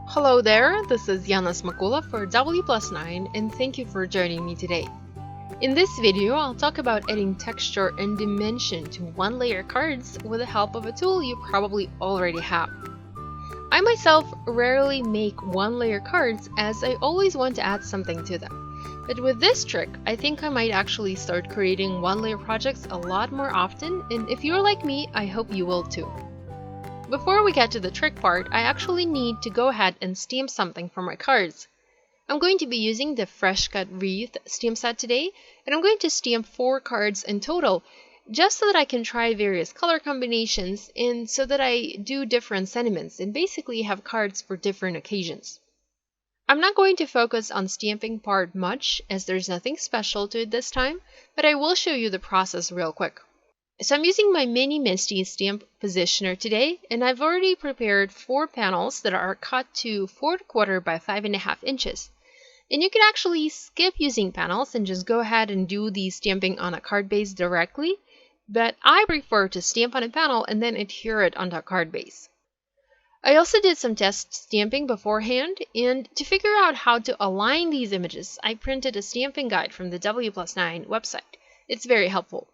Hello there, this is Yana Smakula for W+9 and thank you for joining me today. In this video, I'll talk about adding texture and dimension to one-layer cards with the help of a tool you probably already have. I myself rarely make one-layer cards as I always want to add something to them. But with this trick, I think I might actually start creating one-layer projects a lot more often, and if you're like me, I hope you will too. Before we get to the trick part, I actually need to go ahead and stamp something for my cards. I'm going to be using the Fresh Cut Wreath stamp set today, and I'm going to stamp 4 cards in total, just so that I can try various color combinations and so that I do different sentiments and basically have cards for different occasions. I'm not going to focus on stamping part much as there's nothing special to it this time, but I will show you the process real quick. So I'm using my Mini Misty stamp positioner today, and I've already prepared 4 panels that are cut to 4¼ by 5½ inches. And you can actually skip using panels and just go ahead and do the stamping on a card base directly, but I prefer to stamp on a panel and then adhere it onto a card base. I also did some test stamping beforehand, and to figure out how to align these images, I printed a stamping guide from the W+9 website. It's very helpful.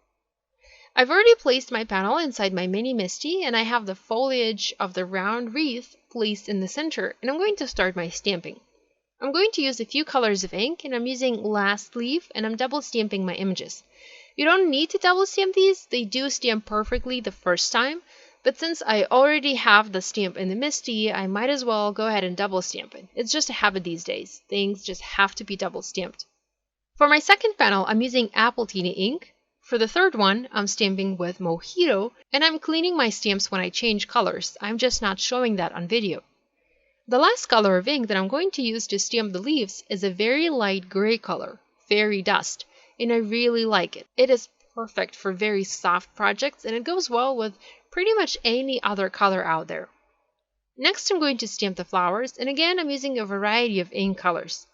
I've already placed my panel inside my Mini Misty, and I have the foliage of the round wreath placed in the center, and I'm going to start my stamping. I'm going to use a few colors of ink, and I'm using Last Leaf, and I'm double stamping my images. You don't need to double stamp these, they do stamp perfectly the first time, but since I already have the stamp in the Misty, I might as well go ahead and double stamp it. It's just a habit these days. Things just have to be double stamped. For my second panel, I'm using Appletini ink. For the third one, I'm stamping with Mojito, and I'm cleaning my stamps when I change colors. I'm just not showing that on video. The last color of ink that I'm going to use to stamp the leaves is a very light gray color, Fairy Dust, and I really like it. It is perfect for very soft projects, and it goes well with pretty much any other color out there. Next, I'm going to stamp the flowers, and again, I'm using a variety of ink colors.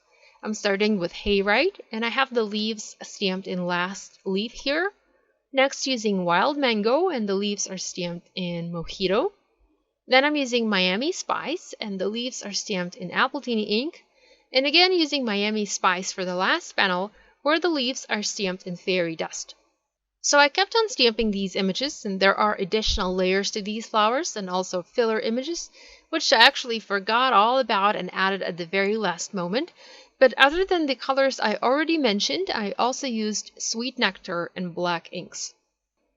I'm starting with Hayride, and I have the leaves stamped in Last Leaf here. Next, using Wild Mango, and the leaves are stamped in Mojito. Then I'm using Miami Spice, and the leaves are stamped in Appletini ink. And again, using Miami Spice for the last panel, where the leaves are stamped in Fairy Dust. So I kept on stamping these images, and there are additional layers to these flowers and also filler images, which I actually forgot all about and added at the very last moment. But other than the colors I already mentioned, I also used Sweet Nectar and black inks.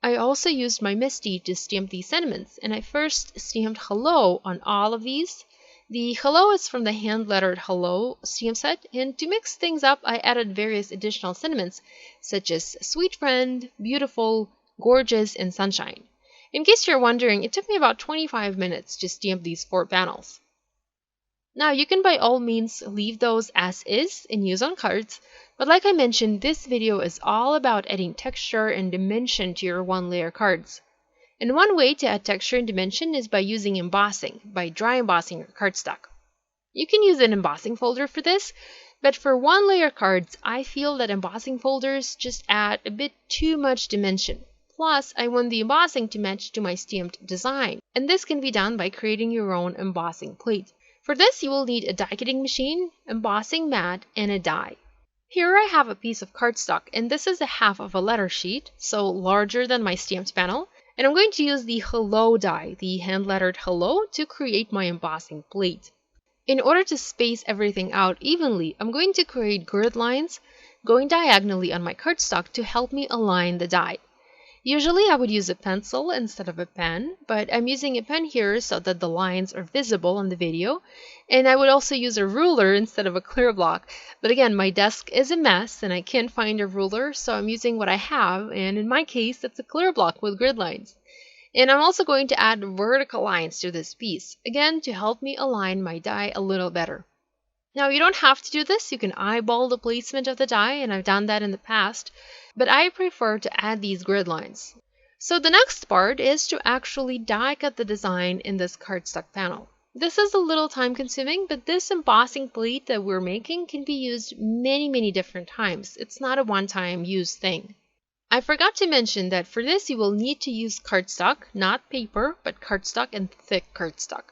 I also used my Misty to stamp these sentiments, and I first stamped Hello on all of these. The Hello is from the hand-lettered Hello stamp set, and to mix things up, I added various additional sentiments, such as Sweet Friend, Beautiful, Gorgeous, and Sunshine. In case you're wondering, it took me about 25 minutes to stamp these 4 panels. Now, you can by all means leave those as is and use on cards, but like I mentioned, this video is all about adding texture and dimension to your one-layer cards. And one way to add texture and dimension is by using embossing, by dry embossing your cardstock. You can use an embossing folder for this, but for one-layer cards, I feel that embossing folders just add a bit too much dimension. Plus, I want the embossing to match to my stamped design, and this can be done by creating your own embossing plate. For this, you will need a die-cutting machine, embossing mat, and a die. Here I have a piece of cardstock, and this is a half of a letter sheet, so larger than my stamped panel, and I'm going to use the Hello die, the hand-lettered Hello, to create my embossing plate. In order to space everything out evenly, I'm going to create grid lines going diagonally on my cardstock to help me align the die. Usually I would use a pencil instead of a pen, but I'm using a pen here so that the lines are visible on the video, and I would also use a ruler instead of a clear block. But again, my desk is a mess and I can't find a ruler, so I'm using what I have, and in my case, it's a clear block with grid lines. And I'm also going to add vertical lines to this piece, again to help me align my die a little better. Now, you don't have to do this, you can eyeball the placement of the die, and I've done that in the past, but I prefer to add these grid lines. So the next part is to actually die cut the design in this cardstock panel. This is a little time consuming, but this embossing plate that we're making can be used many different times. It's not a one-time use thing. I forgot to mention that for this you will need to use cardstock, not paper, but cardstock and thick cardstock.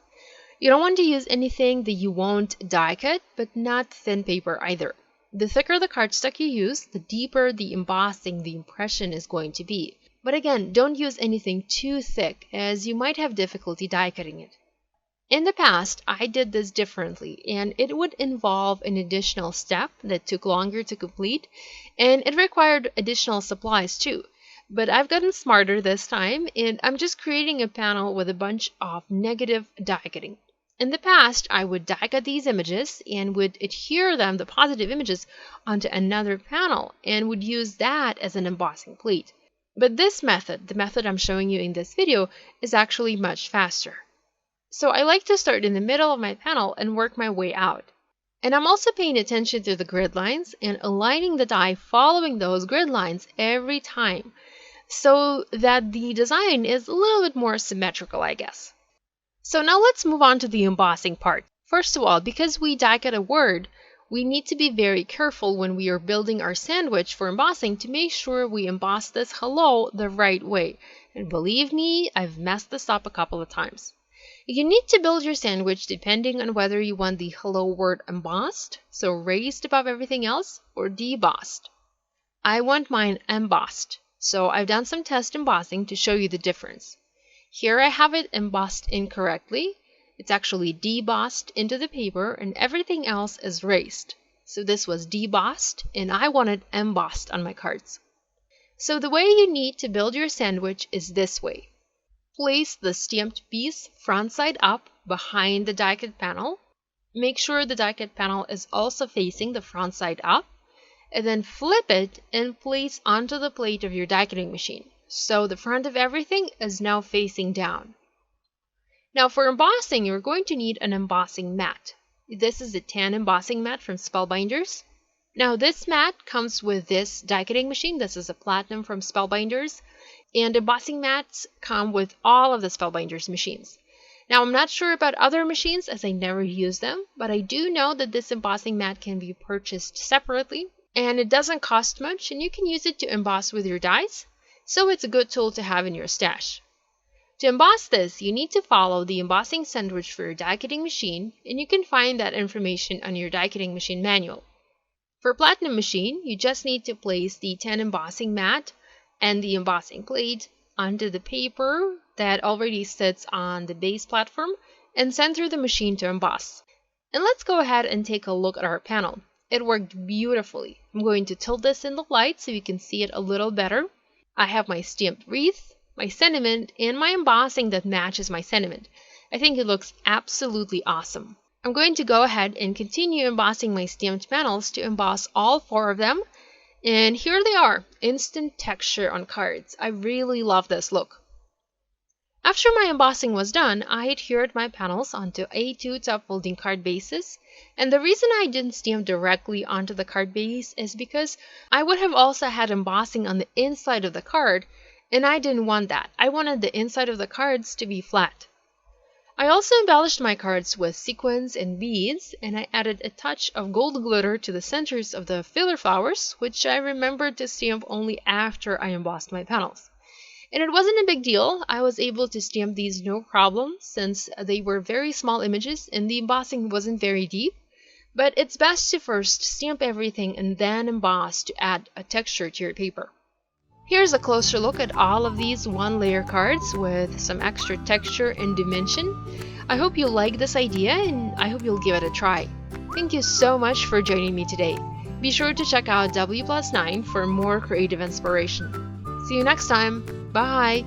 You don't want to use anything that you won't die cut, but not thin paper either. The thicker the cardstock you use, the deeper the embossing the impression is going to be. But again, don't use anything too thick, as you might have difficulty die cutting it. In the past, I did this differently, and it would involve an additional step that took longer to complete, and it required additional supplies too. But I've gotten smarter this time, and I'm just creating a panel with a bunch of negative die cutting. In the past, I would die cut these images and would adhere them, the positive images, onto another panel, and would use that as an embossing plate. But this method, the method I'm showing you in this video, is actually much faster. So I like to start in the middle of my panel and work my way out. And I'm also paying attention to the grid lines and aligning the die following those grid lines every time, so that the design is a little bit more symmetrical, I guess. So now let's move on to the embossing part. First of all, because we die cut a word, we need to be very careful when we are building our sandwich for embossing to make sure we emboss this hello the right way. And believe me, I've messed this up a couple of times. You need to build your sandwich depending on whether you want the hello word embossed, so raised above everything else, or debossed. I want mine embossed, so I've done some test embossing to show you the difference. Here I have it embossed incorrectly. It's actually debossed into the paper and everything else is raised. So this was debossed and I want it embossed on my cards. So the way you need to build your sandwich is this way. Place the stamped piece front side up behind the die cut panel. Make sure the die cut panel is also facing the front side up. And then flip it and place onto the plate of your die cutting machine. So the front of everything is now facing down. Now for embossing, you're going to need an embossing mat. This is a tan embossing mat from Spellbinders. Now this mat comes with this die cutting machine. This is a platinum from Spellbinders. And embossing mats come with all of the Spellbinders machines. Now I'm not sure about other machines as I never use them, but I do know that this embossing mat can be purchased separately and it doesn't cost much and you can use it to emboss with your dies, so it's a good tool to have in your stash. To emboss this, you need to follow the embossing sandwich for your die cutting machine, and you can find that information on your die cutting machine manual. For platinum machine, you just need to place the tan embossing mat and the embossing plate onto the paper that already sits on the base platform and center the machine to emboss. And let's go ahead and take a look at our panel. It worked beautifully. I'm going to tilt this in the light so you can see it a little better. I have my stamped wreath, my sentiment, and my embossing that matches my sentiment. I think it looks absolutely awesome. I'm going to go ahead and continue embossing my stamped panels to emboss all 4 of them. And here they are, instant texture on cards. I really love this look. After my embossing was done, I adhered my panels onto A2 top folding card bases. And the reason I didn't stamp directly onto the card base is because I would have also had embossing on the inside of the card, and I didn't want that. I wanted the inside of the cards to be flat. I also embellished my cards with sequins and beads, and I added a touch of gold glitter to the centers of the filler flowers, which I remembered to stamp only after I embossed my panels. And it wasn't a big deal. I was able to stamp these no problem since they were very small images and the embossing wasn't very deep. But it's best to first stamp everything and then emboss to add a texture to your paper. Here's a closer look at all of these one-layer cards with some extra texture and dimension. I hope you like this idea and I hope you'll give it a try. Thank you so much for joining me today. Be sure to check out W+9 for more creative inspiration. See you next time. Bye!